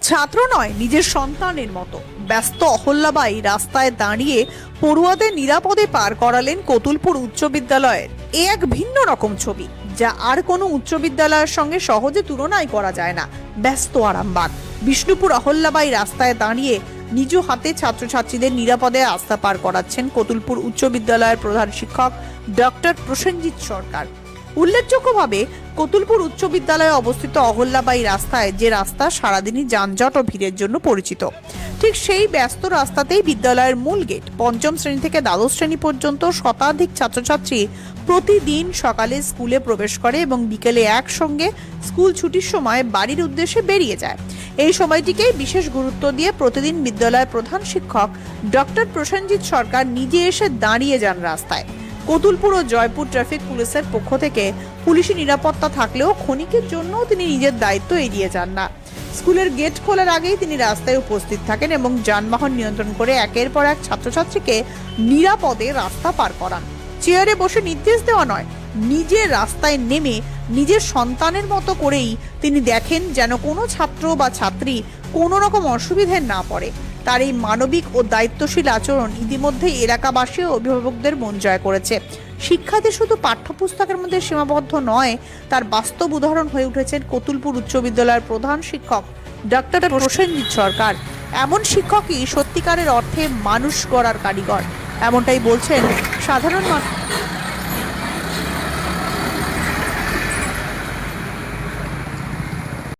ছাত্র নয়, নিজের সন্তানের মতো ব্যস্ত অহল্যাবাই রাস্তায় দাঁড়িয়ে পড়ুয়াদের নিরাপদে পার করালেন কতুলপুর উচ্চ বিদ্যালয়ের। এ এক ভিন্ন রকম ছবি, যা আর কোনো উচ্চ বিদ্যালয়ের সঙ্গে সহজে তুলনাই করা যায় না। ব্যস্ত আরামবাগ বিষ্ণুপুর অহল্যাবাই রাস্তায় দাঁড়িয়ে নিজ হাতে ছাত্রছাত্রীদের নিরাপদে রাস্তা পার করাচ্ছেন কতুলপুর উচ্চ বিদ্যালয়ের প্রধান শিক্ষক ডক্টর প্রসেনজিৎ সরকার। উল্লেখযোগ্যভাবে কতুলপুর উচ্চ বিদ্যালয়ে অবস্থিত অহল্যাবাই রাস্তায়, যে রাস্তা সারাদিনই যানজট ও ভিড়ের জন্য পরিচিত, ঠিক সেই ব্যস্ত রাস্তাতেই বিদ্যালয়ের মূল গেট। পঞ্চম শ্রেণী থেকে দ্বাদশ শ্রেণী পর্যন্ত শতাধিক ছাত্রছাত্রী প্রতিদিন সকালে স্কুলে প্রবেশ করে এবং বিকেলে একসঙ্গে স্কুল ছুটির সময় বাড়ির উদ্দেশ্যে বেরিয়ে যায়। এই সময়টিকেই বিশেষ গুরুত্ব দিয়ে প্রতিদিন বিদ্যালয়ের প্রধান শিক্ষক ডক্টর প্রসেনজিৎ সরকার নিজে এসে দাঁড়িয়ে যান রাস্তায়। কতুলপুর ও জয়পুর ট্রাফিক পুলিশের পক্ষ থেকে পুলিশি নিরাপত্তা থাকলেও ক্ষণিকের জন্য তিনি নিজের দায়িত্ব এড়িয়ে যান না। স্কুলের গেট খোলার আগেই তিনি রাস্তায় উপস্থিত থাকেন এবং যানবাহন নিয়ন্ত্রণ করে একের পর এক ছাত্রছাত্রীকে নিরাপদে রাস্তা পার করান। চেয়ারে বসে নির্দেশ দেওয়া নয়, নিজে রাস্তায় নেমে নিজের সন্তানের মতো করেই তিনি দেখেন যেন কোনো ছাত্র বা ছাত্রী কোনো রকম অসুবিধায় না পড়ে। তার এই মানবিক ও দায়িত্বশীল আচরণ ইতিমধ্যেই এলাকাবাসী ও অভিভাবকদের মন জয় করেছে। শিক্ষাতে শুধু পাঠ্যপুস্তকের মধ্যে সীমাবদ্ধ নয়, তার বাস্তব উদাহরণ হয়ে উঠেছেন কতুলপুর উচ্চ বিদ্যালয়ের প্রধান শিক্ষক ডক্টর প্রসেনজিৎ সরকার। এমন শিক্ষকই সত্যিকারের অর্থে মানুষ গড়ার কারিগর, এমনটাই বলছেন সাধারণ মানুষ।